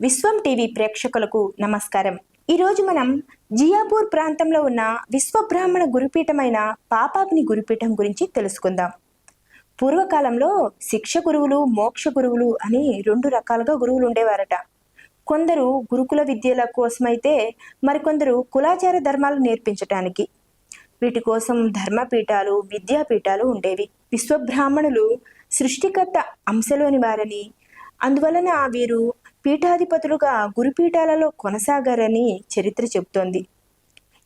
విశ్వం TV ప్రేక్షకులకు నమస్కారం. ఈరోజు మనం జియాపూర్ ప్రాంతంలో ఉన్న విశ్వబ్రాహ్మణ గురుపీఠమైన పాపాగ్ని గురుపీఠం గురించి తెలుసుకుందాం. పూర్వకాలంలో శిక్ష గురువులు, మోక్ష గురువులు అని రెండు రకాలుగా గురువులు ఉండేవారట. కొందరు గురుకుల విద్యల కోసమైతే మరికొందరు కులాచార ధర్మాలు నేర్పించటానికి. వీటి కోసం ధర్మపీఠాలు, విద్యాపీఠాలు ఉండేవి. విశ్వబ్రాహ్మణులు సృష్టికర్త అంశలోని వారని, అందువలన వీరు పీఠాధిపతులుగా గురుపీఠాలలో కొనసాగారని చరిత్ర చెబుతోంది.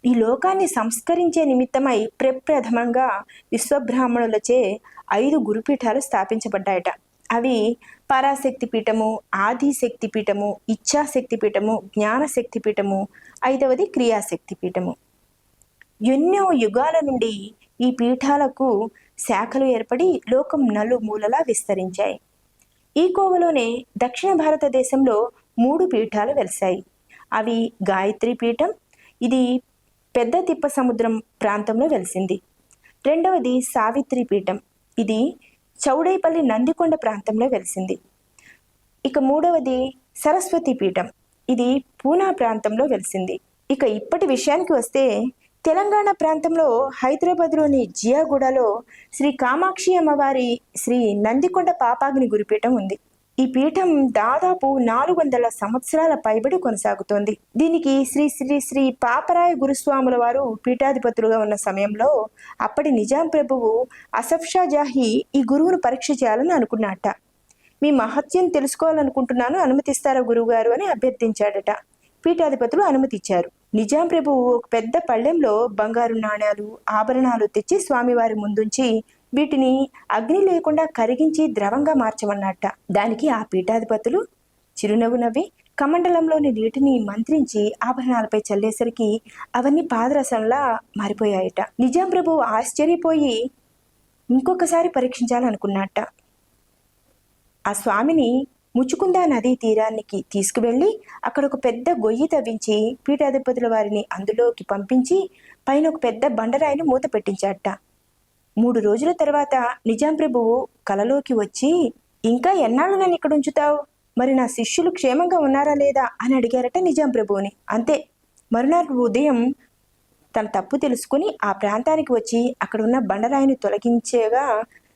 ఈ లోకాన్ని సంస్కరించే నిమిత్తమై ప్రప్రథమంగా విశ్వబ్రాహ్మణులచే 5 గురుపీఠాలు స్థాపించబడ్డాయట. అవి పరాశక్తి పీఠము, ఆదిశక్తి పీఠము, ఇచ్ఛాశక్తి పీఠము, జ్ఞానశక్తి పీఠము, 5వది క్రియాశక్తి పీఠము. ఎన్నో యుగాల నుండి ఈ పీఠాలకు శాఖలు ఏర్పడి లోకం నలుమూలలా విస్తరించాయి. ఈ కోవలోనే దక్షిణ భారతదేశంలో 3 పీఠాలు వెలిశాయి. అవి గాయత్రి పీఠం, ఇది పెద్ద తిప్ప సముద్రం ప్రాంతంలో వెలిసింది. రెండవది సావిత్రి పీఠం, ఇది చౌడైపల్లి నందికొండ ప్రాంతంలో వెలిసింది. ఇక మూడవది సరస్వతి పీఠం, ఇది పూనా ప్రాంతంలో వెలిసింది. ఇక ఇప్పటి విషయానికి వస్తే తెలంగాణ ప్రాంతంలో హైదరాబాద్లోని జియాగూడలో శ్రీ కామాక్షి అమ్మవారి శ్రీ నందికొండ పాపాగ్ని గురుపీఠం ఉంది. ఈ పీఠం దాదాపు 400 సంవత్సరాల పైబడి కొనసాగుతోంది. దీనికి శ్రీ శ్రీ శ్రీ పాపరాయ గురుస్వాముల వారు పీఠాధిపతులుగా ఉన్న సమయంలో అప్పటి నిజాం ప్రభువు అసఫ్ షా జాహీ ఈ గురువును పరీక్ష చేయాలని అనుకున్నట్ట. మీ మహత్యం తెలుసుకోవాలనుకుంటున్నాను, అనుమతిస్తారా గురువుగారు అని అభ్యర్థించాడట. పీఠాధిపతులు అనుమతి ఇచ్చారు. నిజాం ప్రభువు ఒక పెద్ద పళ్ళెంలో బంగారు నాణ్యాలు, ఆభరణాలు తెచ్చి స్వామివారి ముందుంచి వీటిని అగ్ని లేకుండా కరిగించి ద్రవంగా మార్చమన్నట్ట. దానికి ఆ పీఠాధిపతులు చిరునవ్వు నవ్వి కమండలంలోని నీటిని మంత్రించి ఆభరణాలపై చల్లేసరికి అవన్నీ పాదరసంలా మారిపోయాయట. నిజాం ప్రభువు ఆశ్చర్యపోయి ఇంకొకసారి పరీక్షించాలనుకున్నట్ట. ఆ స్వామిని ముచుకుందా నదీ తీరానికి తీసుకువెళ్ళి అక్కడ ఒక పెద్ద గొయ్యి తవ్వించి పీఠాధిపతుల వారిని అందులోకి పంపించి పైన ఒక పెద్ద బండరాయిని మూత పెట్టించాట. 3 రోజుల తర్వాత నిజాం ప్రభువు కలలోకి వచ్చి, ఇంకా ఎన్నాళ్ళు నన్ను ఇక్కడ ఉంచుతావు, మరి నా శిష్యులు క్షేమంగా ఉన్నారా లేదా అని అడిగారట నిజాం ప్రభువుని. అంతే, మరునాడు ఉదయం తన తప్పు తెలుసుకుని ఆ ప్రాంతానికి వచ్చి అక్కడ ఉన్న బండరాయిని తొలగించేగా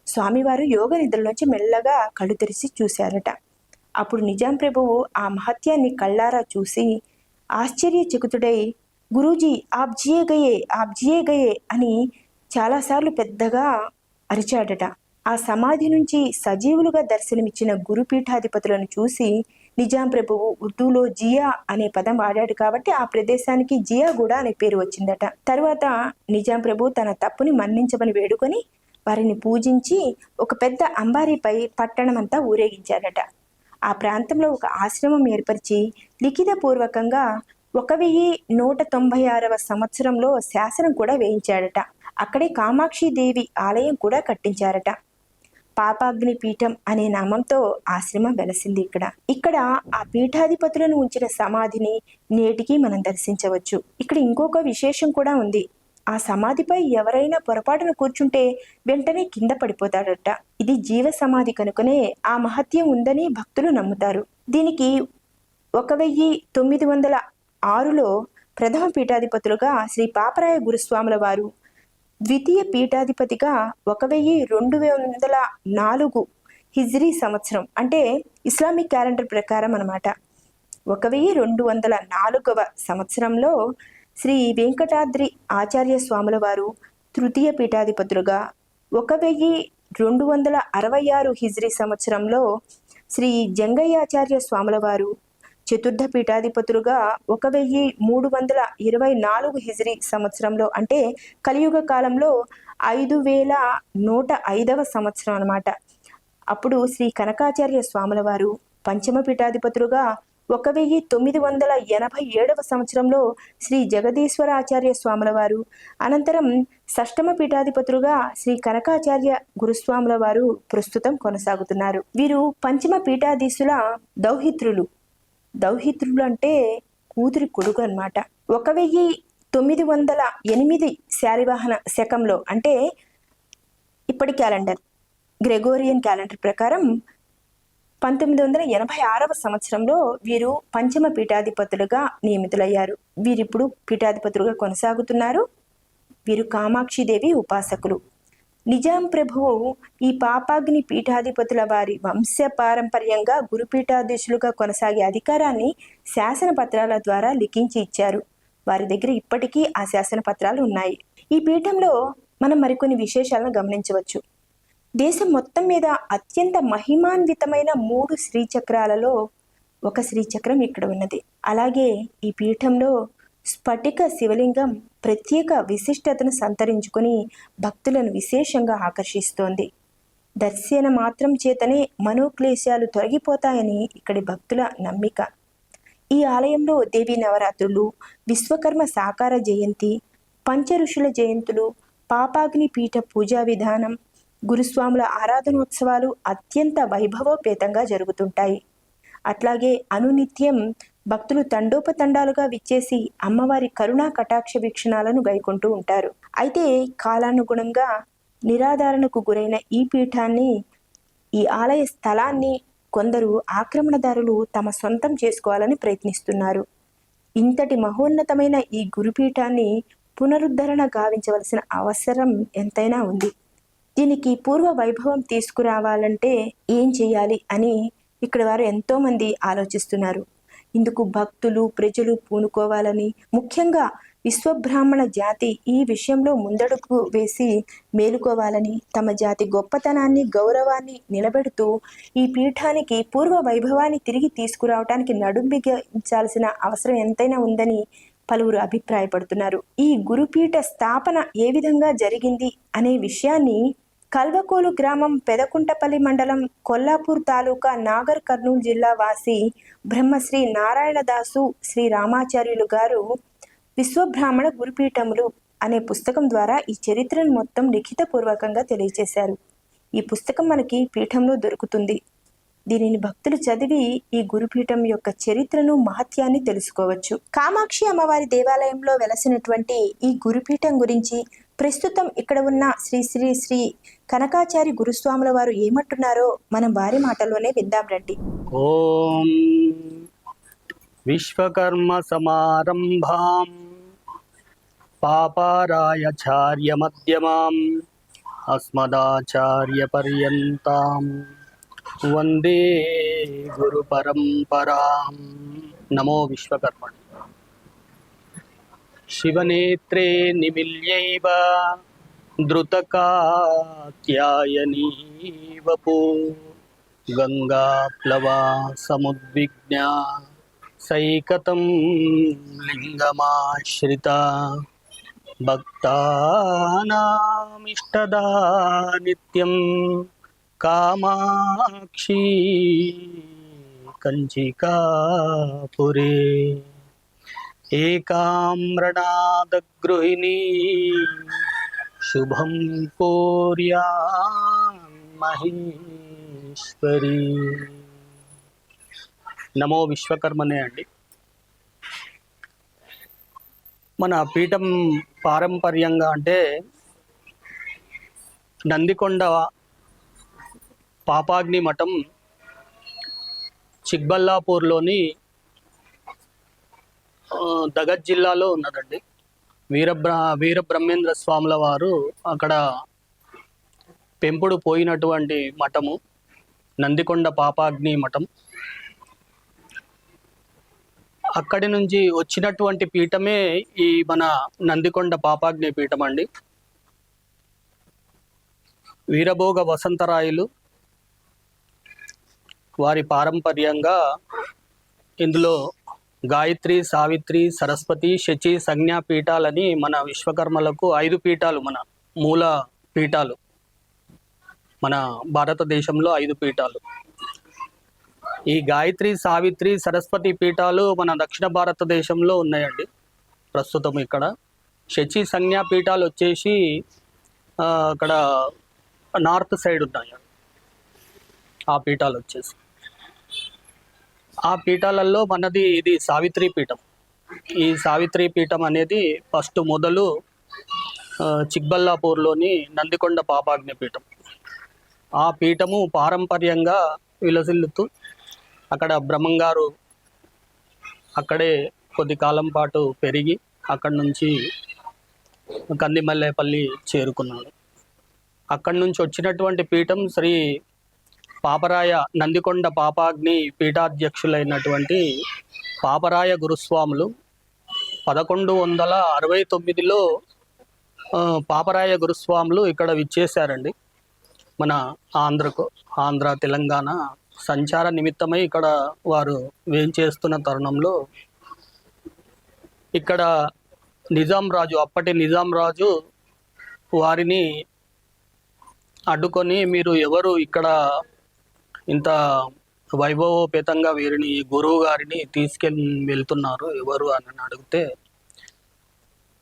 స్వామివారు యోగ నిద్రలోంచి మెల్లగా కళ్ళు తెరిచి చూశారట. అప్పుడు నిజాం ప్రభువు ఆ మహత్యాన్ని కళ్ళారా చూసి ఆశ్చర్యచకితుడై, గురూజీ ఆప్ జియే గయే అని చాలాసార్లు పెద్దగా అరిచాడట. ఆ సమాధి నుంచి సజీవులుగా దర్శనమిచ్చిన గురుపీఠాధిపతులను చూసి నిజాం ప్రభువు ఉర్దూలో జియా అనే పదం వాడాడు కాబట్టి ఆ ప్రదేశానికి జియాగూడ అనే పేరు వచ్చిందట. తరువాత నిజాం ప్రభు తన తప్పుని మన్నించమని వేడుకొని వారిని పూజించి ఒక పెద్ద అంబారీపై పట్టణమంతా ఊరేగించాడట. ఆ ప్రాంతంలో ఒక ఆశ్రమం ఏర్పరిచి లిఖితపూర్వకంగా 1196వ సంవత్సరంలో శాసనం కూడా వేయించాడట. అక్కడే కామాక్షి దేవి ఆలయం కూడా కట్టించారట. పాపాగ్ని పీఠం అనే నామంతో ఆశ్రమం వెలసింది ఇక్కడ ఆ పీఠాధిపతులను ఉంచిన సమాధిని నేటికి మనం దర్శించవచ్చు. ఇక్కడ ఇంకొక విశేషం కూడా ఉంది. ఆ సమాధిపై ఎవరైనా పొరపాటున కూర్చుంటే వెంటనే కింద పడిపోతాడట. ఇది జీవ సమాధి కనుకనే ఆ మహత్యం ఉందని భక్తులు నమ్ముతారు. దీనికి 1906లో ప్రథమ పీఠాధిపతులుగా శ్రీ పాపరాయ గురుస్వాముల వారు, ద్వితీయ పీఠాధిపతిగా 1204 హిజ్రీ సంవత్సరం, అంటే ఇస్లామిక్ క్యాలెండర్ ప్రకారం అన్నమాట, 1204వ సంవత్సరంలో శ్రీ వెంకటాద్రి ఆచార్య స్వాముల వారు తృతీయ పీఠాధిపతులుగా, 1266 హిజ్రీ సంవత్సరంలో శ్రీ జంగయ్యాచార్య స్వాముల వారు చతుర్థ పీఠాధిపతులుగా, 1324 హిజ్రీ సంవత్సరంలో, అంటే కలియుగ కాలంలో 5105వ సంవత్సరం అన్నమాట. అప్పుడు శ్రీ కనకాచార్య స్వాముల వారు పంచమ పీఠాధిపతులుగా, 1987వ సంవత్సరంలో శ్రీ జగదీశ్వరాచార్య స్వాముల వారు, అనంతరం షష్టమ పీఠాధిపతులుగా శ్రీ కనకాచార్య గురుస్వాముల వారు ప్రస్తుతం కొనసాగుతున్నారు. వీరు పంచమ పీఠాధీశుల దౌహిత్రులు అంటే కూతురి కొడుకు అన్నమాట. 1908 శాలివాహన శకంలో, అంటే ఇప్పటి క్యాలెండర్ గ్రెగోరియన్ క్యాలెండర్ ప్రకారం 1986వ సంవత్సరంలో వీరు పంచమ పీఠాధిపతులుగా నియమితులయ్యారు. వీరిప్పుడు పీఠాధిపతులుగా కొనసాగుతున్నారు. వీరు కామాక్షిదేవి ఉపాసకులు. నిజాం ప్రభువు ఈ పాపాగ్ని పీఠాధిపతుల వారి వంశ పారంపర్యంగా గురుపీఠాధీశులుగా కొనసాగే అధికారాన్ని శాసన పత్రాల ద్వారా లిఖించి ఇచ్చారు. వారి దగ్గర ఇప్పటికీ ఆ శాసన పత్రాలు ఉన్నాయి. ఈ పీఠంలో మనం మరికొన్ని విశేషాలను గమనించవచ్చు. దేశం మొత్తం మీద అత్యంత మహిమాన్వితమైన 3 శ్రీచక్రాలలో ఒక శ్రీచక్రం ఇక్కడ ఉన్నది. అలాగే ఈ పీఠంలో స్ఫటిక శివలింగం ప్రత్యేక విశిష్టతను సంతరించుకొని భక్తులను విశేషంగా ఆకర్షిస్తోంది. దర్శన మాత్రం చేతనే మనోక్లేశాలు తొలగిపోతాయని ఇక్కడి భక్తుల నమ్మిక. ఈ ఆలయంలో దేవీ నవరాత్రులు, విశ్వకర్మ సాకార జయంతి, పంచఋషుల జయంతులు, పాపాగ్ని పీఠ పూజా విధానం, గురుస్వాముల ఆరాధనోత్సవాలు అత్యంత వైభవోపేతంగా జరుగుతుంటాయి. అట్లాగే అనునిత్యం భక్తులు తండోపతండాలుగా విచ్చేసి అమ్మవారి కరుణా కటాక్ష వీక్షణాలను గైకొంటూ ఉంటారు. అయితే కాలానుగుణంగా నిరాధారణకు గురైన ఈ పీఠాన్ని, ఈ ఆలయ స్థలాన్ని కొందరు ఆక్రమణదారులు తమ సొంతం చేసుకోవాలని ప్రయత్నిస్తున్నారు. ఇంతటి మహోన్నతమైన ఈ గురుపీఠాన్ని పునరుద్ధరణ గావించవలసిన అవసరం ఎంతైనా ఉంది. దీనికి పూర్వ వైభవం తీసుకురావాలంటే ఏం చేయాలి అని ఇక్కడ వారు ఎంతోమంది ఆలోచిస్తున్నారు. ఇందుకు భక్తులు, ప్రజలు పూనుకోవాలని, ముఖ్యంగా విశ్వబ్రాహ్మణ జాతి ఈ విషయంలో ముందడుగు వేసి మేలుకోవాలని, తమ జాతి గొప్పతనాన్ని, గౌరవాన్ని నిలబెడుతూ ఈ పీఠానికి పూర్వ వైభవాన్ని తిరిగి తీసుకురావడానికి నడుంబిగించాల్సిన అవసరం ఎంతైనా ఉందని పలువురు అభిప్రాయపడుతున్నారు. ఈ గురుపీఠ స్థాపన ఏ విధంగా జరిగింది అనే విషయాన్ని కల్వకోలు గ్రామం, పెదకుంటపల్లి మండలం, కొల్లాపూర్ తాలూకా, నాగర్ కర్నూలు జిల్లా వాసి బ్రహ్మశ్రీ నారాయణదాసు శ్రీ రామాచార్యులు గారు విశ్వబ్రాహ్మణ గురుపీఠములు అనే పుస్తకం ద్వారా ఈ చరిత్రను మొత్తం లిఖితపూర్వకంగా తెలియజేశారు. ఈ పుస్తకం మనకి పీఠంలో దొరుకుతుంది. దీనిని భక్తులు చదివి ఈ గురుపీఠం యొక్క చరిత్రను, మహత్యాన్ని తెలుసుకోవచ్చు. కామాక్షి అమ్మవారి దేవాలయంలో వెలసినటువంటి ఈ గురుపీఠం గురించి ప్రస్తుతం ఇక్కడ ఉన్న శ్రీ శ్రీ శ్రీ కనకాచారి గురుస్వాముల వారు ఏమంటున్నారో మనం వారి మాటల్లోనే విందాం రండి. ఓం విశ్వకర్మ సమారంభాం పాపారాయచార్య మధ్యమాం అస్మదాచార్య పర్యంతాం వందే గురు పరంపరాం. నమో విశ్వకర్మణి. శివనేత్రే నిమిల్యైవ ధృతకాత్యాయనీ వపో గంగాప్లవా సముద్విగ్నా సైకతం లింగమాశ్రిత భక్తానామిష్టదా నిత్యం కామాక్షి కంచికాపురే ఏకామ్రణాదగృహిణీ శుభం కోర్యామహేశ్వరి. నమో విశ్వకర్మనే అండి. మన పీఠం పారంపర్యంగా అంటే నందికొండ పాపాగ్ని మఠం చిక్బల్లాపూర్లోని దగద్ జిల్లాలో ఉన్నదండి. వీరబ్రహ్మేంద్ర స్వాముల వారు అక్కడ పెంపుడు పోయినటువంటి మఠము నందికొండ పాపాగ్ని మఠం. అక్కడి నుంచి వచ్చినటువంటి పీఠమే ఈ మన నందికొండ పాపాగ్ని పీఠం అండి. వీరభోగ వసంతరాయలు వారి పారంపర్యంగా ఇందులో గాయత్రి, సావిత్రి, సరస్వతి, శచి, సంజ్ఞా పీఠాలని మన విశ్వకర్మలకు 5 పీఠాలు, మన మూల పీఠాలు, మన భారతదేశంలో 5 పీఠాలు. ఈ గాయత్రి, సావిత్రి, సరస్వతి పీఠాలు మన దక్షిణ భారతదేశంలో ఉన్నాయండి ప్రస్తుతం. ఇక్కడ శచి, సంజ్ఞా పీఠాలు వచ్చేసి అక్కడ నార్త్ సైడ్ ఉన్నాయి ఆ పీఠాలు వచ్చేసి. ఆ పీఠాలలో మనది ఇది సావిత్రి పీఠం. ఈ సావిత్రి పీఠం అనేది ఫస్ట్ మొదలు చిక్బల్లాపూర్లోని నందికొండ పాపాగ్ని పీఠం. ఆ పీఠము పారంపర్యంగా విలసిల్లుతూ అక్కడ బ్రహ్మంగారు అక్కడే కొద్ది కాలం పాటు పెరిగి అక్కడి నుంచి కందిమల్లేపల్లి చేరుకున్నాడు. అక్కడి నుంచి వచ్చినటువంటి పీఠం శ్రీ పాపరాయ నందికొండ పాపాగ్ని పీఠాధ్యక్షులైనటువంటి పాపరాయ గురుస్వాములు 1169లో పాపరాయ గురుస్వాములు ఇక్కడ విచ్చేశారండి. మన ఆంధ్ర తెలంగాణ సంచార నిమిత్తమై ఇక్కడ వారు వేంచేస్తున్న తరుణంలో ఇక్కడ అప్పటి నిజాం రాజు వారిని అడ్డుకొని, మీరు ఎవరు ఇక్కడ ఇంత వైభవోపేతంగా వీరిని గురువు గారిని వెళ్తున్నారు ఎవరు అని అడిగితే,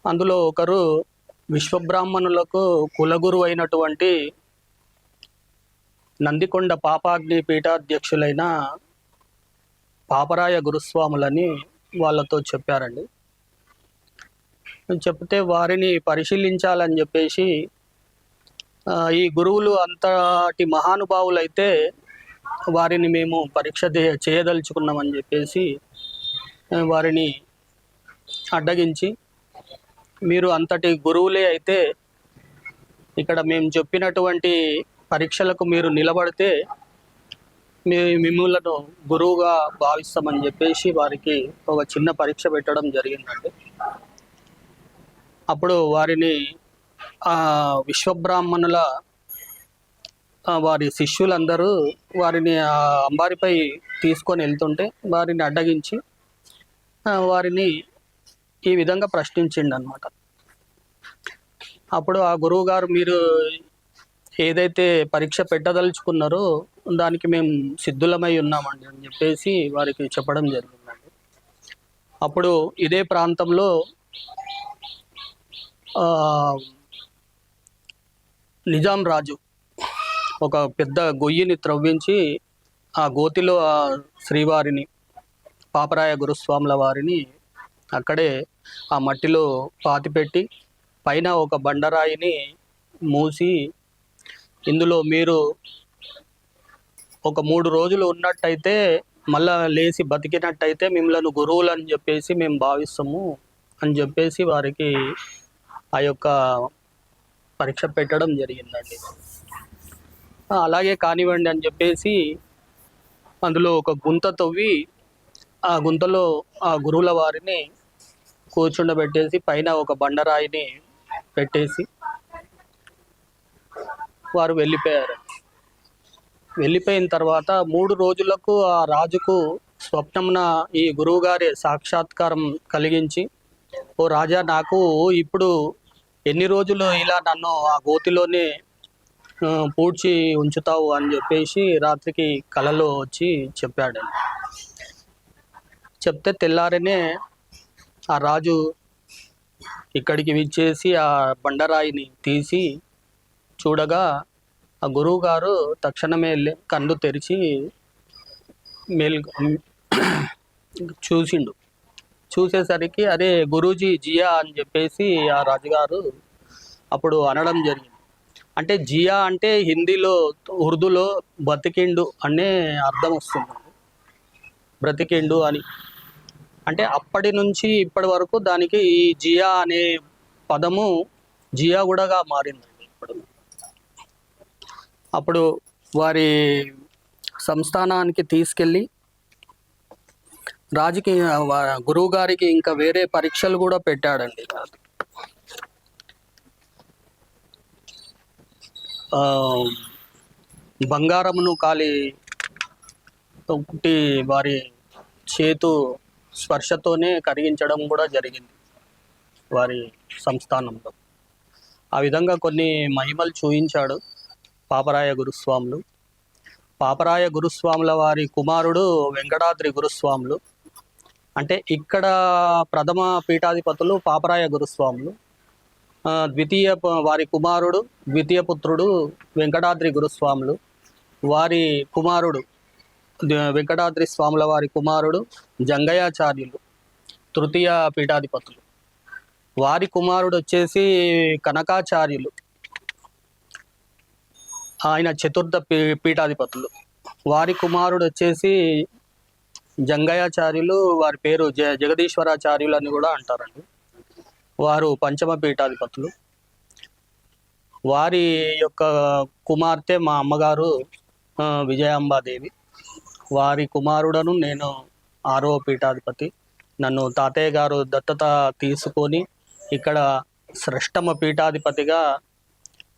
అందులో ఒకరు విశ్వబ్రాహ్మణులకు కులగురు అయినటువంటి నందికొండ పాపాగ్ని పీఠాధ్యక్షులైన పాపరాయ గురుస్వాములని వాళ్ళతో చెప్పారండి. చెప్తే వారిని పరిశీలించాలని చెప్పేసి, ఈ గురువులు అంతటి మహానుభావులైతే వారిని మేము పరీక్ష చేయదలుచుకున్నామని చెప్పేసి వారిని అడ్డగించి, మీరు అంతటి గురువులే అయితే ఇక్కడ మేము చెప్పినటువంటి పరీక్షలకు మీరు నిలబడితే మిమ్మల్ని గురువుగా భావిస్తామని చెప్పేసి వారికి ఒక చిన్న పరీక్ష పెట్టడం జరిగిందండి. అప్పుడు వారిని విశ్వబ్రాహ్మణుల వారి శిష్యులందరూ వారిని అంబారిపై తీసుకొని వెళ్తుంటే వారిని అడ్డగించి వారిని ఈ విధంగా ప్రశ్నించిండు అనమాట. అప్పుడు ఆ గురువు గారు, మీరు ఏదైతే పరీక్ష పెట్టదలుచుకున్నారో దానికి మేము సిద్ధులమై ఉన్నామండి అని చెప్పేసి వారికి చెప్పడం జరిగిందండి. అప్పుడు ఇదే ప్రాంతంలో నిజాం రాజు ఒక పెద్ద గొయ్యిని త్రవ్వించి ఆ గోతిలో ఆ శ్రీవారిని పాపరాయ గురుస్వాముల వారిని అక్కడే ఆ మట్టిలో పాతిపెట్టి పైన ఒక బండరాయిని మూసి, ఇందులో మీరు ఒక 3 రోజులు ఉన్నట్టయితే మళ్ళా లేచి బతికినట్టయితే మిమ్మల్ని గురువులు అని చెప్పేసి మేము భావిస్తాము అని చెప్పేసి వారికి ఆ యొక్క పరీక్ష పెట్టడం జరిగిందండి. అలాగే కానివ్వండి అని చెప్పేసి అందులో ఒక గుంత తవ్వి ఆ గుంతలో ఆ గురువుల వారిని కూర్చుండబెట్టేసి పైన ఒక బండరాయిని పెట్టేసి వారు వెళ్ళిపోయారు. వెళ్ళిపోయిన తర్వాత 3 రోజులకు ఆ రాజుకు స్వప్నమున ఈ గురువుగారి సాక్షాత్కారం కలిగించి, ఓ రాజా, నాకు ఇప్పుడు ఎన్ని రోజులు ఇలా నన్ను ఆ గోతిలోనే పూడ్చి ఉంచుతావు అని చెప్పేసి రాత్రికి కలలో వచ్చి చెప్పాడు. చెప్తే తెల్లారనే ఆ రాజు ఇక్కడికి విచ్చేసి ఆ బండరాయిని తీసి చూడగా ఆ గురువు గారు తక్షణమే కన్ను తెరిచి చూసిండు. చూసేసరికి అరే గురూజీ జియా అని చెప్పేసి ఆ రాజుగారు అప్పుడు అనడం జరిగింది. అంటే జియా అంటే హిందీలో ఉర్దూలో బతికిండు అనే అర్థం వస్తుంది. బ్రతికిండు అని అంటే అప్పటి నుంచి ఇప్పటి వరకు దానికి ఈ జియా అనే పదము జియాగూడగా మారిందండి. అప్పుడు వారి సంస్థానానికి తీసుకెళ్ళి రాజుకి గురువు గారికి ఇంకా వేరే పరీక్షలు కూడా పెట్టాడండి. బంగారమును కాలి ఒకటి వారి చేతు స్పర్శతోనే కరిగించడం కూడా జరిగింది వారి సంస్థానంలో. ఆ విధంగా కొన్ని మహిమలు చూయించాడు పాపరాయ గురుస్వాములు. పాపరాయ గురుస్వాముల వారి కుమారుడు వెంకటాద్రి గురుస్వాములు. అంటే ఇక్కడ ప్రథమ పీఠాధిపతులు పాపరాయ గురుస్వాములు, వారి కుమారుడు ద్వితీయ పుత్రుడు వెంకటాద్రి గురుస్వాములు, వారి కుమారుడు వెంకటాద్రి స్వాముల వారి కుమారుడు జంగయాచార్యులు తృతీయ పీఠాధిపతులు, వారి కుమారుడు వచ్చేసి కనకాచార్యులు, ఆయన చతుర్థ పీఠాధిపతులు. వారి కుమారుడు వచ్చేసి జంగయాచార్యులు, వారి పేరు జగదీశ్వరాచార్యులు అని కూడా అంటారండి. వారు పంచమ పీఠాధిపతులు. వారి యొక్క కుమార్తె మా అమ్మగారు విజయాంబాదేవి. వారి కుమారుడను నేను 6వ పీఠాధిపతి. నన్ను తాతయ్య గారు దత్తత తీసుకొని ఇక్కడ శ్రేష్టమ పీఠాధిపతిగా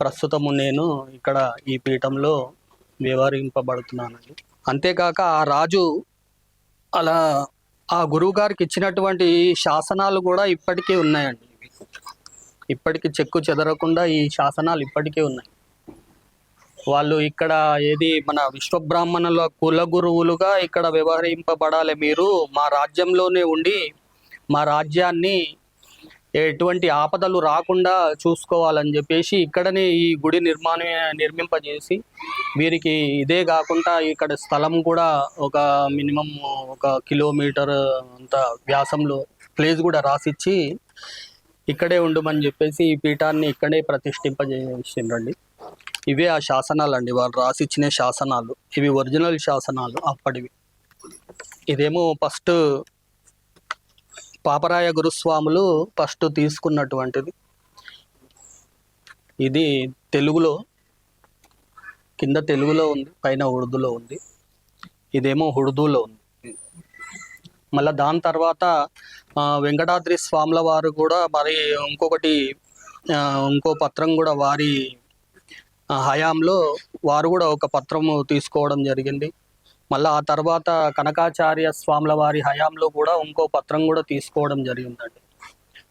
ప్రస్తుతము నేను ఇక్కడ ఈ పీఠంలో వ్యవహరింపబడుతున్నానండి. అంతేకాక ఆ రాజు అలా ఆ గురువు గారికి ఇచ్చినటువంటి శాసనాలు కూడా ఇప్పటికీ ఉన్నాయండి. ఇప్పటికీ చెక్కు చెదరకుండా ఈ శాసనాలు ఇప్పటికీ ఉన్నాయి. వాళ్ళు ఇక్కడ ఏది మన విశ్వబ్రాహ్మణుల కుల గురువులుగా ఇక్కడ వ్యవహరింపబడాలి. మీరు మా రాజ్యంలోనే ఉండి మా రాజ్యాన్ని ఎటువంటి ఆపదలు రాకుండా చూసుకోవాలని చెప్పేసి ఇక్కడనే ఈ గుడి నిర్మింపజేసి వీరికి ఇదే కాకుండా ఇక్కడ స్థలం కూడా ఒక మినిమం 1 కిలోమీటర్ అంత వ్యాసంలో ప్లేస్ కూడా రాసిచ్చి ఇక్కడే ఉండమని చెప్పేసి ఈ పీఠాన్ని ఇక్కడే ప్రతిష్ఠింపజేసిండ్రండి. ఇవే ఆ శాసనాలు అండి, వాళ్ళు రాసిచ్చిన శాసనాలు. ఇవి ఒరిజినల్ శాసనాలు అప్పటివి. ఇదేమో ఫస్ట్ పాపరాయ గురుస్వాములు ఫస్ట్ తీసుకున్నటువంటిది. ఇది తెలుగులో, కింద తెలుగులో ఉంది, పైన ఉర్దూలో ఉంది. ఇదేమో ఉర్దూలో ఉంది. మళ్ళీ దాని తర్వాత వెంకటాద్రి స్వాముల వారు కూడా మరి ఇంకో పత్రం కూడా వారి హయాంలో వారు కూడా ఒక పత్రము తీసుకోవడం జరిగింది. మళ్ళీ ఆ తర్వాత కనకాచార్య స్వాముల వారి హయాంలో కూడా ఇంకో పత్రం కూడా తీసుకోవడం జరిగిందండి.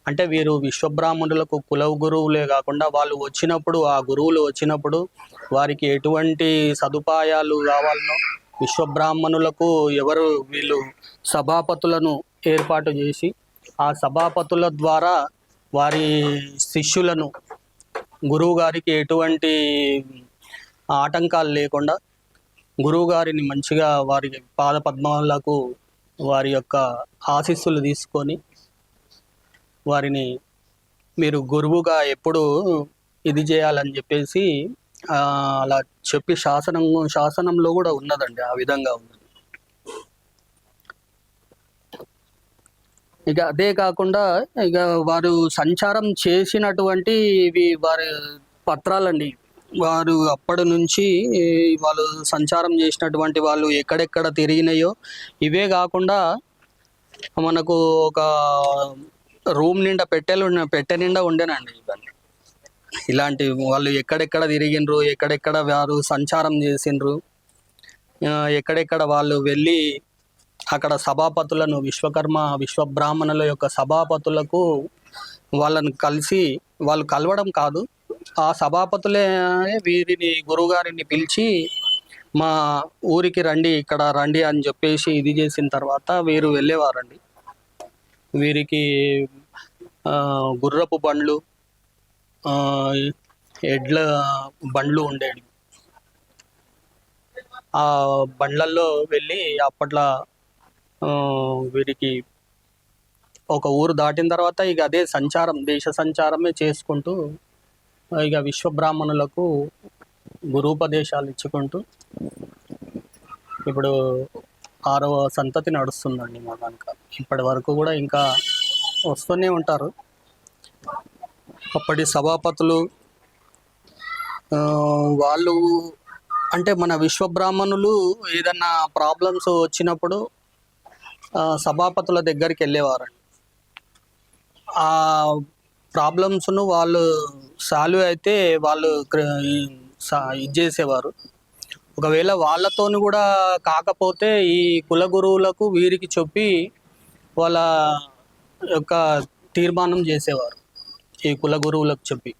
అంటే వీరు విశ్వబ్రాహ్మణులకు కుల గురువులే కాకుండా వాళ్ళు వచ్చినప్పుడు, ఆ గురువులు వచ్చినప్పుడు వారికి ఎటువంటి సదుపాయాలు కావాలనో విశ్వబ్రాహ్మణులకు వీళ్ళు సభాపతులను ఏర్పాటు చేసి ఆ సభాపతుల ద్వారా వారి శిష్యులను గురువు గారికి ఎటువంటి ఆటంకాలు లేకుండా గురువు గారిని మంచిగా వారి పాద పద్మాలకు వారి యొక్క ఆశీస్సులు తీసుకొని వారిని మీరు గురువుగా ఎప్పుడు ఇది చేయాలని చెప్పేసి అలా చెప్పి శాసనంలో కూడా ఉన్నదండి. ఆ విధంగా ఉన్నది. ఇక అదే కాకుండా ఇక వారు సంచారం చేసినటువంటి ఇవి వారి పత్రాలండి. వారు అప్పటి నుంచి వాళ్ళు సంచారం చేసినటువంటి వాళ్ళు ఎక్కడెక్కడ తిరిగినాయో ఇవే కాకుండా మనకు ఒక రూమ్ నిండా పెట్టె నిండా ఉండేనండి ఇవన్నీ. ఇలాంటి వాళ్ళు ఎక్కడెక్కడ తిరిగినరు, ఎక్కడెక్కడ వారు సంచారం చేసిండ్రు, ఎక్కడెక్కడ వాళ్ళు వెళ్ళి అక్కడ సభాపతులను విశ్వబ్రాహ్మణుల యొక్క సభాపతులకు వాళ్ళను కలిసి, వాళ్ళు కలవడం కాదు, ఆ సభాపతులే వీరిని గురువుగారిని పిలిచి మా ఊరికి రండి, ఇక్కడ రండి అని చెప్పేసి ఇది చేసిన తర్వాత వీరు వెళ్ళేవారండి. వీరికి గుర్రపు బండ్లు, ఎడ్ల బండ్లు ఉండేవి. ఆ బండ్లల్లో వెళ్ళి అప్పట్లో వీరికి ఒక ఊరు దాటిన తర్వాత ఇక అదే సంచారం, దేశ సంచారమే చేసుకుంటూ ఇక విశ్వబ్రాహ్మణులకు గురూపదేశాలు ఇచ్చుకుంటూ ఇప్పుడు 6వ సంతతి నడుస్తుందండి మా కనుక. ఇప్పటి వరకు కూడా ఇంకా వస్తూనే ఉంటారు. అప్పటి సభాపతులు వాళ్ళు అంటే మన విశ్వబ్రాహ్మణులు ఏదన్నా ప్రాబ్లమ్స్ వచ్చినప్పుడు సభాపతుల దగ్గరికి వెళ్ళేవారండి. ఆ ప్రాబ్లమ్స్ను వాళ్ళు సాల్వ్ అయితే వాళ్ళు ఇది చేసేవారు. ఒకవేళ వాళ్ళతోని కూడా కాకపోతే ఈ కుల గురువులకు వీరికి చెప్పి వాళ్ళ యొక్క తీర్మానం చేసేవారు, ఈ కుల గురువులకు చెప్పి.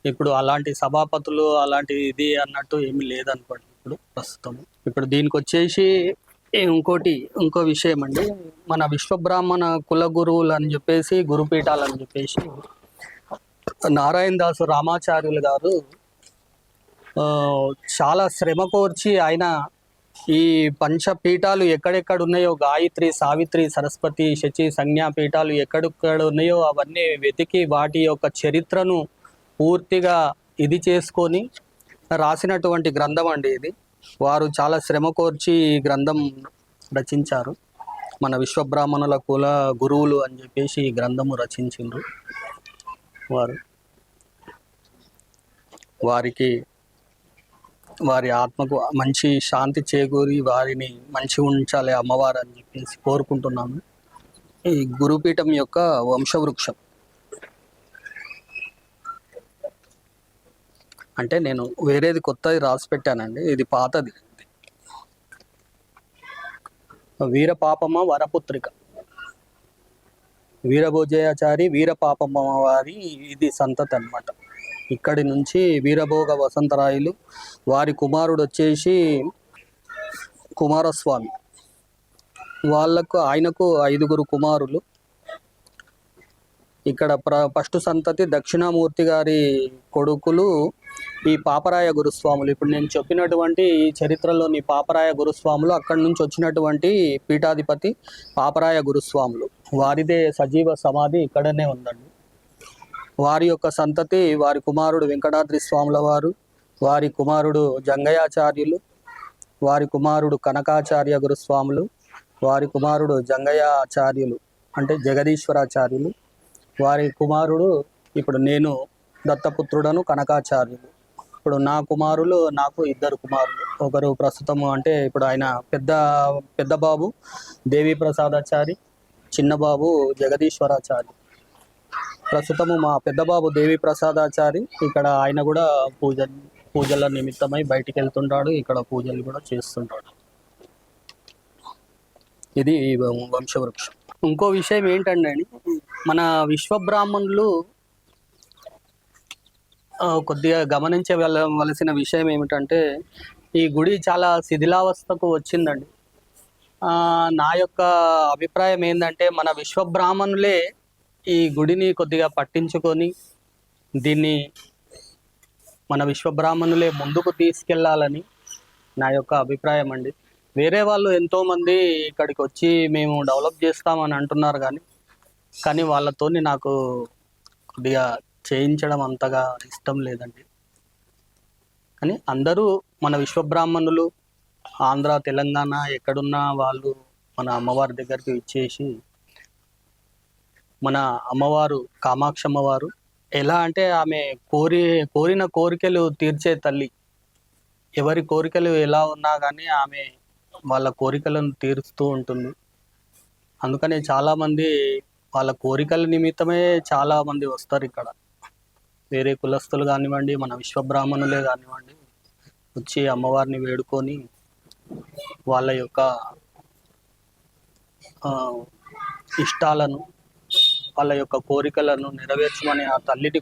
ఇప్పుడు అలాంటి సభాపతులు అలాంటి ఇది అన్నట్టు ఏమీ లేదనుకోండి ఇప్పుడు ప్రస్తుతం. ఇప్పుడు దీనికి వచ్చేసి ఇంకో విషయం అండి, మన విశ్వబ్రాహ్మణ కుల గురువులు అని చెప్పేసి, గురుపీఠాలు అని చెప్పేసి నారాయణ దాసు రామాచార్యులు గారు చాలా శ్రమ కోర్చి ఆయన ఈ పంచపీఠాలు ఎక్కడెక్కడ ఉన్నాయో, గాయత్రి, సావిత్రి, సరస్వతి, శచి, సంజ్ఞా పీఠాలు ఎక్కడెక్కడ ఉన్నాయో అవన్నీ వెతికి వాటి యొక్క చరిత్రను పూర్తిగా ఇది చేసుకొని రాసినటువంటి గ్రంథం అండి ఇది. వారు చాలా శ్రమ కోర్చి ఈ గ్రంథం రచించారు. మన విశ్వబ్రాహ్మణుల కుల గురువులు అని చెప్పేసి ఈ గ్రంథము రచించిండ్రు. వారు వారికి వారి ఆత్మకు మంచి శాంతి చేకూరి వారిని మంచి ఉంచాలి అమ్మవారు అని చెప్పేసి కోరుకుంటున్నాను. ఈ గురుపీఠం యొక్క వంశవృక్షం అంటే నేను వేరేది కొత్తది రాసి పెట్టానండి, ఇది పాతది. వీరపాపమ్మ వరపుత్రిక, వీరభోజయాచారి వీరపాపమ్మ వారి ఇది సంతతి అన్నమాట. ఇక్కడి నుంచి వీరభోగ వసంతరాయలు వారి కుమారుడు వచ్చేసి కుమారస్వామి, ఆయనకు 5 కుమారులు. ఇక్కడ ఫస్ట్ సంతతి దక్షిణామూర్తి గారి కొడుకులు ఈ పాపరాయ గురుస్వాములు. ఇప్పుడు నేను చెప్పినటువంటి ఈ చరిత్రలోని పాపరాయ గురుస్వాములు అక్కడి నుంచి వచ్చినటువంటి పీఠాధిపతి పాపరాయ గురుస్వాములు. వారిదే సజీవ సమాధి ఇక్కడనే ఉందండి. వారి యొక్క సంతతి వారి కుమారుడు వెంకటాద్రి స్వాముల వారు, వారి కుమారుడు జంగయాచార్యులు, వారి కుమారుడు కనకాచార్య గురుస్వాములు, వారి కుమారుడు జంగయాచార్యులు అంటే జగదీశ్వరాచార్యులు, వారి కుమారుడు ఇప్పుడు నేను దత్తపుత్రుడను కనకాచార్యులు. ఇప్పుడు నా కుమారులు, నాకు 2 కుమారులు. ఒకరు ప్రస్తుతము అంటే ఇప్పుడు ఆయన పెద్ద బాబు దేవి ప్రసాదాచారి, చిన్న బాబు జగదీశ్వరాచారి. ప్రస్తుతము మా పెద్ద బాబు దేవి ప్రసాదాచారి ఇక్కడ ఆయన కూడా పూజల నిమిత్తమై బయటికి వెళ్తుంటాడు, ఇక్కడ పూజలు కూడా చేస్తుంటాడు. ఇది వంశవృక్షం. ఇంకో విషయం ఏంటంటే మన విశ్వబ్రాహ్మణులు కొద్దిగా గమనించవలసిన విషయం ఏమిటంటే ఈ గుడి చాలా శిథిలావస్థకు వచ్చిందండి. నా యొక్క అభిప్రాయం ఏంటంటే మన విశ్వబ్రాహ్మణులే ఈ గుడిని కొద్దిగా పట్టించుకొని దీన్ని మన విశ్వబ్రాహ్మణులే ముందుకు తీసుకెళ్లాలని నా యొక్క అభిప్రాయం అండి. వేరే వాళ్ళు ఎంతోమంది ఇక్కడికి వచ్చి మేము డెవలప్ చేస్తామని అంటున్నారు, కానీ వాళ్ళతోని నాకు కొద్దిగా చేయించడం అంతగా ఇష్టం లేదండి. కానీ అందరూ మన విశ్వబ్రాహ్మణులు ఆంధ్ర తెలంగాణ ఎక్కడున్నా వాళ్ళు మన అమ్మవారి దగ్గరికి ఇచ్చేసి, మన అమ్మవారు కామాక్షి అమ్మవారు ఎలా అంటే ఆమె కోరిన కోరికలు తీర్చే తల్లి. ఎవరి కోరికలు ఎలా ఉన్నా కానీ ఆమె వాళ్ళ కోరికలను తీరుస్తూ ఉంటుంది. అందుకనే చాలామంది వాళ్ళ కోరికల నిమిత్తమే చాలామంది వస్తారు ఇక్కడ. వేరే కులస్తులు కానివ్వండి, మన విశ్వబ్రాహ్మణులే కానివ్వండి, వచ్చి అమ్మవారిని వేడుకొని వాళ్ళ యొక్క ఇష్టాలను, వాళ్ళ యొక్క కోరికలను నెరవేర్చమని ఆ తల్లిని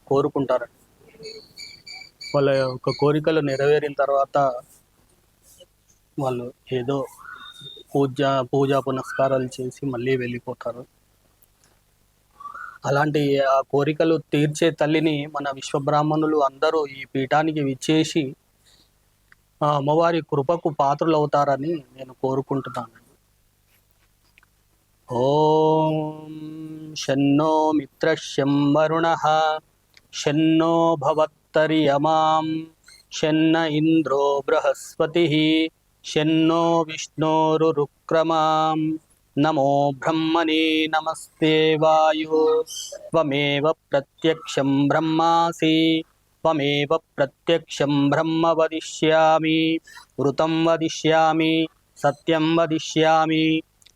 కోరుకుంటారు. వాళ్ళ యొక్క కోరికలు నెరవేరిన తర్వాత వాళ్ళు ఏదో పూజా పునస్కారాలు చేసి మళ్ళీ వెళ్ళిపోతారు. అలాంటి ఆ కోరికలు తీర్చే తల్లిని మన విశ్వబ్రాహ్మణులు అందరూ ఈ పీఠానికి విచ్చేసి ఆ అమ్మవారి కృపకు పాత్రులవుతారని నేను కోరుకుంటున్నాను. ఓం శన్నో మిత్రశం వరుణః శన్నో భవత్తర్యమాం శన్న ఇంద్రో బృహస్పతిః శన్నో విష్ణోరురుక్రమాం నమో బ్రహ్మణే నమస్తే వాయో త్వమేవ ప్రత్యక్షం బ్రహ్మాసి త్వమేవ ప్రత్యక్షం బ్రహ్మ వదిష్యామి వృతం వదిష్యామి సత్యం వదిష్యామి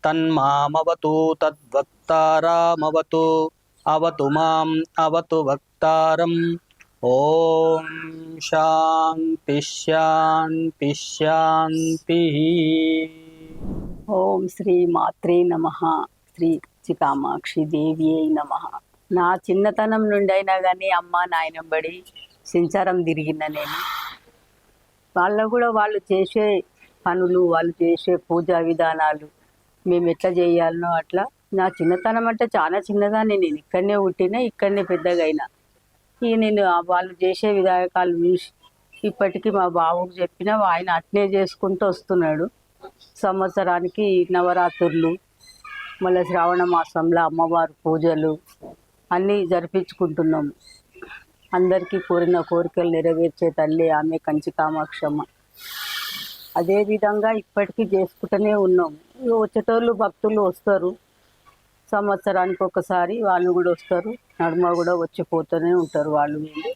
తన్మామవతు తద్వక్తారామవతు అవతు మాం అవతు వక్తారం. ఓం శాంతి శాంతి శాంతి. ఓం శ్రీ మాత్రే నమః. శ్రీ కామాక్షి దేవి అయి నమః. నా చిన్నతనం నుండి అయినా కానీ అమ్మ నాయనంబడి సంచారం తిరిగిన నేను. వాళ్ళు చేసే పనులు, వాళ్ళు చేసే పూజా విధానాలు మేము ఎట్లా చేయాలనో అట్లా. నా చిన్నతనం అంటే చాలా చిన్నదాన్ని, నేను ఇక్కడనే పుట్టినా, ఇక్కడనే పెద్దగా అయినా. నేను వాళ్ళు చేసే విధాయకాలు చూసి ఇప్పటికీ మా బాబుకు చెప్పినా ఆయన అట్నే చేసుకుంటూ వస్తున్నాడు. సంవత్సరానికి నవరాత్రులు, మళ్ళీ శ్రావణ మాసంలో అమ్మవారు పూజలు అన్నీ జరిపించుకుంటున్నాము. అందరికీ కోరిన కోరికలు నెరవేర్చే తల్లి ఆమె కంచి కామాక్షమ్మ. అదే విధంగా ఇప్పటికీ చేసుకుంటూనే ఉన్నాము. వచ్చేటోళ్ళు భక్తులు వస్తారు, సంవత్సరానికి ఒకసారి వాళ్ళు కూడా వస్తారు, నడుమ కూడా వచ్చిపోతూనే ఉంటారు వాళ్ళు వీళ్ళు.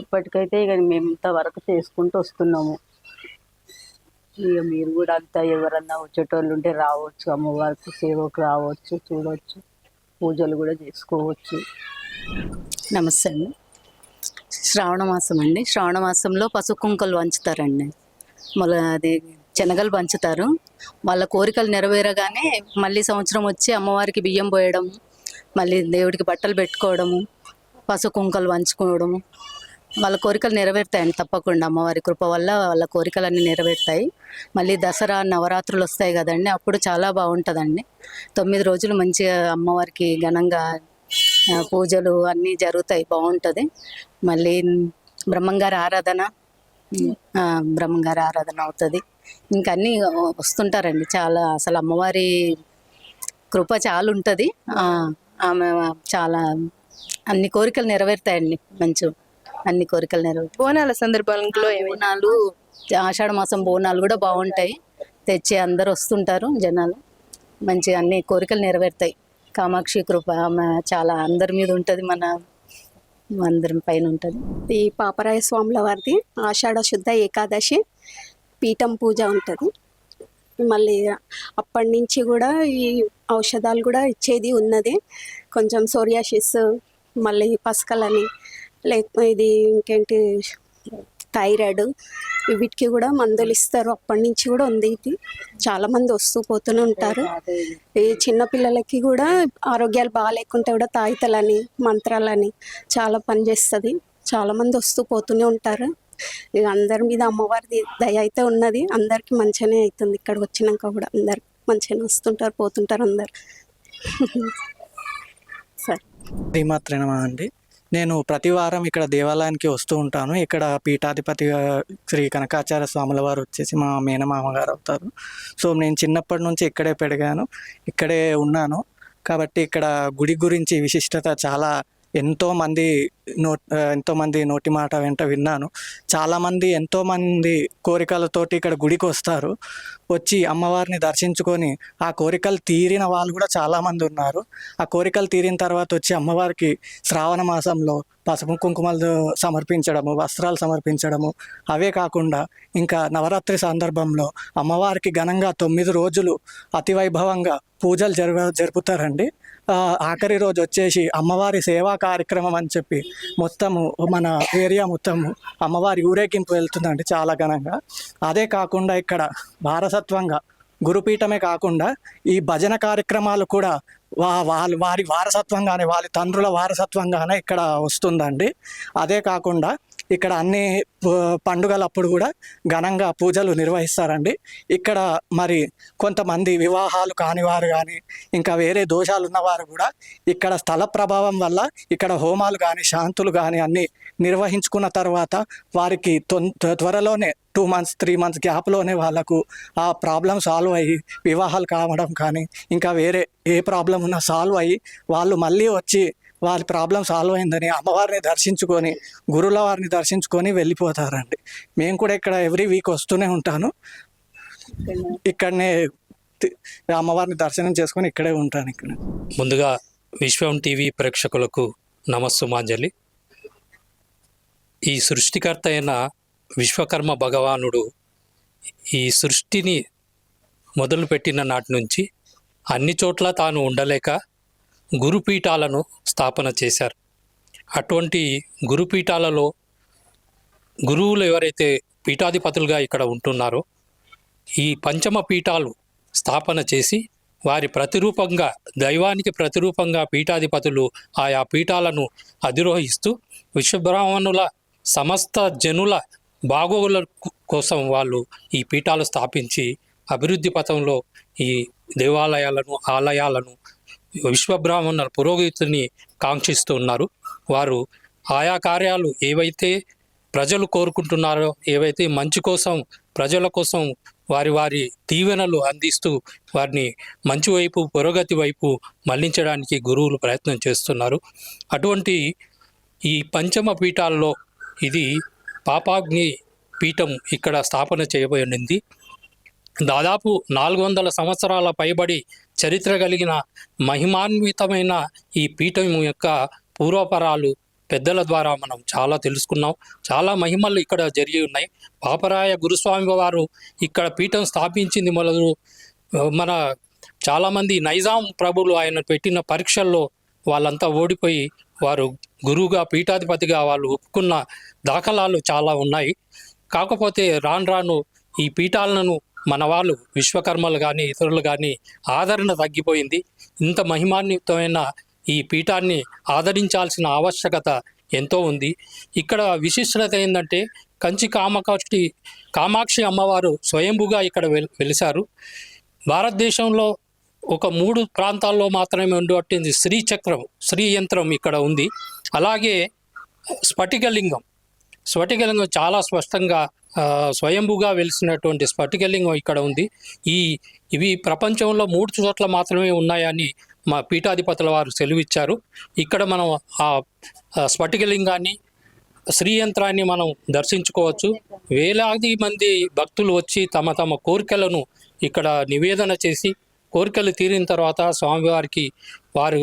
ఇప్పటికైతే ఇక మేము ఇంతవరకు చేసుకుంటూ వస్తున్నాము. ఇక మీరు కూడా అంతా ఎవరన్నా వచ్చేటోళ్ళు ఉంటే రావచ్చు, అమ్మవారికి సేవకు రావచ్చు, చూడవచ్చు, పూజలు కూడా చేసుకోవచ్చు. నమస్తే అండి. శ్రావణ మాసం అండి. శ్రావణ మాసంలో పసుపు కుంకలు పంచుతారండి. మళ్ళీ అది శనగలు పంచుతారు. వాళ్ళ కోరికలు నెరవేరగానే మళ్ళీ సంవత్సరం వచ్చి అమ్మవారికి బియ్యం పోయడం, మళ్ళీ దేవుడికి బట్టలు పెట్టుకోవడము, పసుపు కుంకలు పంచుకోవడము, వాళ్ళ కోరికలు నెరవేరుతాయండి తప్పకుండా. అమ్మవారి కృప వల్ల వాళ్ళ కోరికలన్నీ నెరవేరుతాయి. మళ్ళీ దసరా నవరాత్రులు వస్తాయి కదండి, అప్పుడు చాలా బాగుంటుందండి. 9 రోజులు మంచిగా అమ్మవారికి ఘనంగా పూజలు అన్నీ జరుగుతాయి, బాగుంటుంది. మళ్ళీ బ్రహ్మంగారి ఆరాధన అవుతుంది. ఇంకా అన్నీ వస్తుంటారండి. చాలా అసలు అమ్మవారి కృప చాలా ఉంటుంది. ఆమె చాలా అన్ని కోరికలు నెరవేరుతాయండి. మంచి అన్ని కోరికలు నెరవేరుతాయి. బోనాల సందర్భంలో బోనాలు, ఆషాఢ మాసం బోనాలు కూడా బాగుంటాయి. తెచ్చి అందరు వస్తుంటారు జనాలు. మంచిగా అన్ని కోరికలు నెరవేరుతాయి. కామాక్షి కృప ఆమె చాలా అందరి మీద ఉంటుంది, మన అందరి పైన ఉంటుంది. ఈ పాపరాయ స్వాముల వారిది ఆషాఢ శుద్ధ ఏకాదశి పీఠం పూజ ఉంటుంది. మళ్ళీ అప్పటి నుంచి కూడా ఈ ఔషధాలు కూడా ఇచ్చేది ఉన్నది. కొంచెం సోరియాసిస్, మళ్ళీ పసకలని, లేకపోతే ఇది ఇంకేంటి థైరాయిడ్, వీటికి కూడా మందులు ఇస్తారు. అప్పటి నుంచి కూడా ఉంది. ఇది చాలామంది వస్తూ పోతూనే ఉంటారు. ఈ చిన్నపిల్లలకి కూడా ఆరోగ్యాలు బాగాలేకుంటే కూడా తాయితలని, మంత్రాలని చాలా పనిచేస్తుంది. చాలామంది వస్తూ పోతూనే ఉంటారు. ఇక అందరి మీద అమ్మవారి దయ అయితే ఉన్నది. అందరికీ మంచిగానే అవుతుంది. ఇక్కడ వచ్చినాక కూడా అందరు మంచిగానే వస్తుంటారు, పోతుంటారు అందరు. సరే, శ్రీమాత్రే నమః అండి. నేను ప్రతి వారం ఇక్కడ దేవాలయానికి వస్తూ ఉంటాను. ఇక్కడ పీఠాధిపతిగా శ్రీ కనకాచార్య స్వాముల వారు వచ్చేసి మా మేనమామ గారు అవుతారు. సో నేను చిన్నప్పటి నుంచి ఇక్కడే పెరిగాను, ఇక్కడే ఉన్నాను. కాబట్టి ఇక్కడ గుడి గురించి విశిష్టత చాలా ఎంతోమంది నోటి మాట వెంట విన్నాను. చాలామంది ఎంతోమంది కోరికలతోటి ఇక్కడ గుడికి వస్తారు. వచ్చి అమ్మవారిని దర్శించుకొని ఆ కోరికలు తీరిన వాళ్ళు కూడా చాలామంది ఉన్నారు. ఆ కోరికలు తీరిన తర్వాత వచ్చి అమ్మవారికి శ్రావణ మాసంలో పసుపు కుంకుమలు సమర్పించడము, వస్త్రాలు సమర్పించడము, అవే కాకుండా ఇంకా నవరాత్రి సందర్భంలో అమ్మవారికి ఘనంగా 9 రోజులు అతివైభవంగా పూజలు జరుపుతారండి. ఆఖరి రోజు వచ్చేసి అమ్మవారి సేవా కార్యక్రమం అని చెప్పి మొత్తము మన ఏరియా మొత్తము అమ్మవారి ఊరేగింపు వెళ్తుందండి చాలా ఘనంగా. అదే కాకుండా ఇక్కడ వారసత్వంగా గురుపీఠమే కాకుండా ఈ భజన కార్యక్రమాలు కూడా వారి వారసత్వంగానే, వాళ్ళ తండ్రుల వారసత్వంగానే ఇక్కడ వస్తుందండి. అదే కాకుండా ఇక్కడ అన్ని పండుగలప్పుడు కూడా ఘనంగా పూజలు నిర్వహిస్తారండి. ఇక్కడ మరి కొంతమంది వివాహాలు కానివారు కానీ ఇంకా వేరే దోషాలు ఉన్నవారు కూడా ఇక్కడ స్థల ప్రభావం వల్ల ఇక్కడ హోమాలు కానీ శాంతులు కానీ అన్నీ నిర్వహించుకున్న తర్వాత వారికి త్వరలోనే 2 months 3 months గ్యాప్లోనే వాళ్ళకు ఆ ప్రాబ్లం సాల్వ్ అయ్యి వివాహాలు కావడం కానీ ఇంకా వేరే ఏ ప్రాబ్లం ఉన్నా సాల్వ్ అయ్యి వాళ్ళు మళ్ళీ వచ్చి వాళ్ళ ప్రాబ్లం సాల్వ్ అయిందని అమ్మవారిని దర్శించుకొని, గురువుల వారిని దర్శించుకొని వెళ్ళిపోతారండి. మేము కూడా ఇక్కడ ఎవ్రీ వీక్ వస్తూనే ఉంటాను. ఇక్కడనే అమ్మవారిని దర్శనం చేసుకొని ఇక్కడే ఉంటాను. ఇక్కడ ముందుగా విశ్వం టీవీ ప్రేక్షకులకు నమస్సుమాంజలి. ఈ సృష్టికర్త అయిన విశ్వకర్మ భగవానుడు ఈ సృష్టిని మొదలుపెట్టిన నాటి నుంచి అన్ని చోట్ల తాను ఉండలేక గురుపీఠాలను స్థాపన చేశారు. అటువంటి గురుపీఠాలలో గురువులు ఎవరైతే పీఠాధిపతులుగా ఇక్కడ ఉంటున్నారో ఈ పంచమ పీఠాలు స్థాపన చేసి వారి ప్రతిరూపంగా, దైవానికి ప్రతిరూపంగా పీఠాధిపతులు ఆయా పీఠాలను అధిరోహిస్తూ విశ్వబ్రాహ్మణుల సమస్త జనుల బాగోగుల కోసం వాళ్ళు ఈ పీఠాలు స్థాపించి అభివృద్ధి పథంలో ఈ దేవాలయాలను, ఆలయాలను, విశ్వబ్రాహ్మణుల పురోగతిని కాంక్షిస్తూ ఉన్నారు. వారు ఆయా కార్యాలు ఏవైతే ప్రజలు కోరుకుంటున్నారో, ఏవైతే మంచి కోసం, ప్రజల కోసం వారి దీవెనలు అందిస్తూ వారిని మంచి వైపు, పురోగతి వైపు మళ్లించడానికి గురువులు ప్రయత్నం చేస్తున్నారు. అటువంటి ఈ పంచమ పీఠాల్లో ఇది పాపాగ్ని పీఠం ఇక్కడ స్థాపన చేయబడింది. దాదాపు 400 సంవత్సరాల పైబడి చరిత్ర కలిగిన మహిమాన్వితమైన ఈ పీఠం యొక్క పూర్వపరాలు పెద్దల ద్వారా మనం చాలా తెలుసుకున్నాం. చాలా మహిమలు ఇక్కడ జరిగి ఉన్నాయి. పాపరాయ గురుస్వామి వారు ఇక్కడ పీఠం స్థాపించింది మొదలు మన చాలామంది నైజాం ప్రభులు ఆయన పెట్టిన పరీక్షల్లో వాళ్ళంతా ఓడిపోయి వారు గురువుగా పీఠాధిపతిగా వాళ్ళు ఒప్పుకున్న దాఖలాలు చాలా ఉన్నాయి. కాకపోతే రాను రాను ఈ పీఠాలను మన వాళ్ళు విశ్వకర్మలు కానీ ఇతరులు కానీ ఆదరణ తగ్గిపోయింది. ఇంత మహిమాన్వితమైన ఈ పీఠాన్ని ఆదరించాల్సిన ఆవశ్యకత ఎంతో ఉంది. ఇక్కడ విశిష్టత ఏంటంటే కంచి కామాక్షి అమ్మవారు స్వయంభుగా ఇక్కడ వెలిశారు. భారతదేశంలో ఒక 3 ప్రాంతాల్లో మాత్రమే ఉండేటువంటి శ్రీచక్రం శ్రీ యంత్రం ఇక్కడ ఉంది. అలాగే స్ఫటికలింగం చాలా స్పష్టంగా స్వయంభుగా వెలిసినటువంటి స్ఫటికలింగం ఇక్కడ ఉంది. ఇవి ప్రపంచంలో 3 చోట్ల మాత్రమే ఉన్నాయని మా పీఠాధిపతుల వారు సెలవిచ్చారు. ఇక్కడ మనం ఆ స్ఫటికలింగాన్ని శ్రీయంత్రాన్ని మనం దర్శించుకోవచ్చు. వేలాది మంది భక్తులు వచ్చి తమ తమ కోరికలను ఇక్కడ నివేదన చేసి కోరికలు తీరిన తర్వాత స్వామివారికి వారు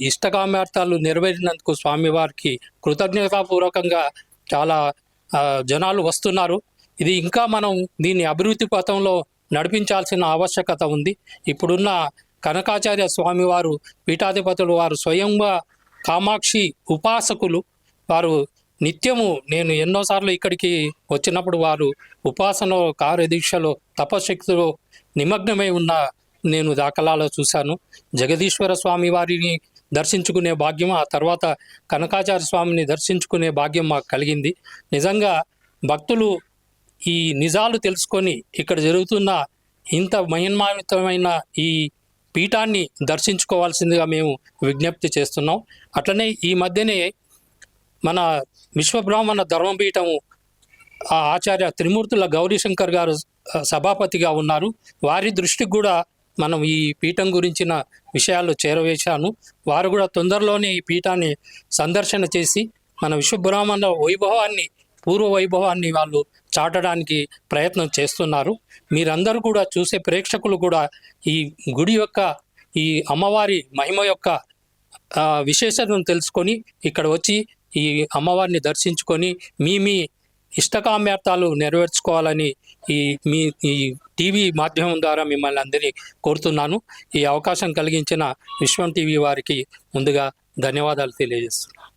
ఇష్టకామ్యార్థాలు నెరవేరినందుకు స్వామివారికి కృతజ్ఞతాపూర్వకంగా చాలా జనాలు వస్తున్నారు. ఇది ఇంకా మనం దీన్ని అభివృద్ధి పథంలో నడిపించాల్సిన ఆవశ్యకత ఉంది. ఇప్పుడున్న కనకాచార్య స్వామివారు పీఠాధిపతులు వారు స్వయంగా కామాక్షి ఉపాసకులు. వారు నిత్యము నేను ఎన్నోసార్లు ఇక్కడికి వచ్చినప్పుడు వారు ఉపాసన కార్యదీక్షలో తపశక్తిలో నిమగ్నమై ఉన్న నేను దాఖలాలో చూశాను. జగదీశ్వర స్వామి వారిని దర్శించుకునే భాగ్యం, ఆ తర్వాత కనకాచార్య స్వామిని దర్శించుకునే భాగ్యం మాకు కలిగింది. నిజంగా భక్తులు ఈ నిజాలు తెలుసుకొని ఇక్కడ జరుగుతున్న ఇంత మహిమాన్వితమైన ఈ పీఠాన్ని దర్శించుకోవాల్సిందిగా మేము విజ్ఞప్తి చేస్తున్నాం. అట్లనే ఈ మధ్యనే మన విశ్వబ్రాహ్మణ ధర్మపీఠము ఆచార్య త్రిమూర్తుల గౌరీశంకర్ గారు సభాపతిగా ఉన్నారు. వారి దృష్టికి కూడా మనం ఈ పీఠం గురించిన విషయాలు చేరవేశాను. వారు కూడా తొందరలోనే ఈ పీఠాన్ని సందర్శన చేసి మన విశ్వబ్రాహ్మణ వైభవాన్ని పూర్వ వైభవాన్ని వాళ్ళు చాటడానికి ప్రయత్నం చేస్తున్నారు. మీరందరూ కూడా చూసే ప్రేక్షకులు కూడా ఈ గుడి యొక్క ఈ అమ్మవారి మహిమ యొక్క విశేషతను తెలుసుకొని ఇక్కడ వచ్చి ఈ అమ్మవారిని దర్శించుకొని మీ ఇష్టకామ్యార్థాలు నెరవేర్చుకోవాలని ఈ టీవీ మాధ్యమం ద్వారా మిమ్మల్ని అందరినీ కోరుతున్నాను. ఈ అవకాశం కలిగించిన విశ్వం టీవీ వారికి ముందుగా ధన్యవాదాలు తెలియజేస్తున్నాను.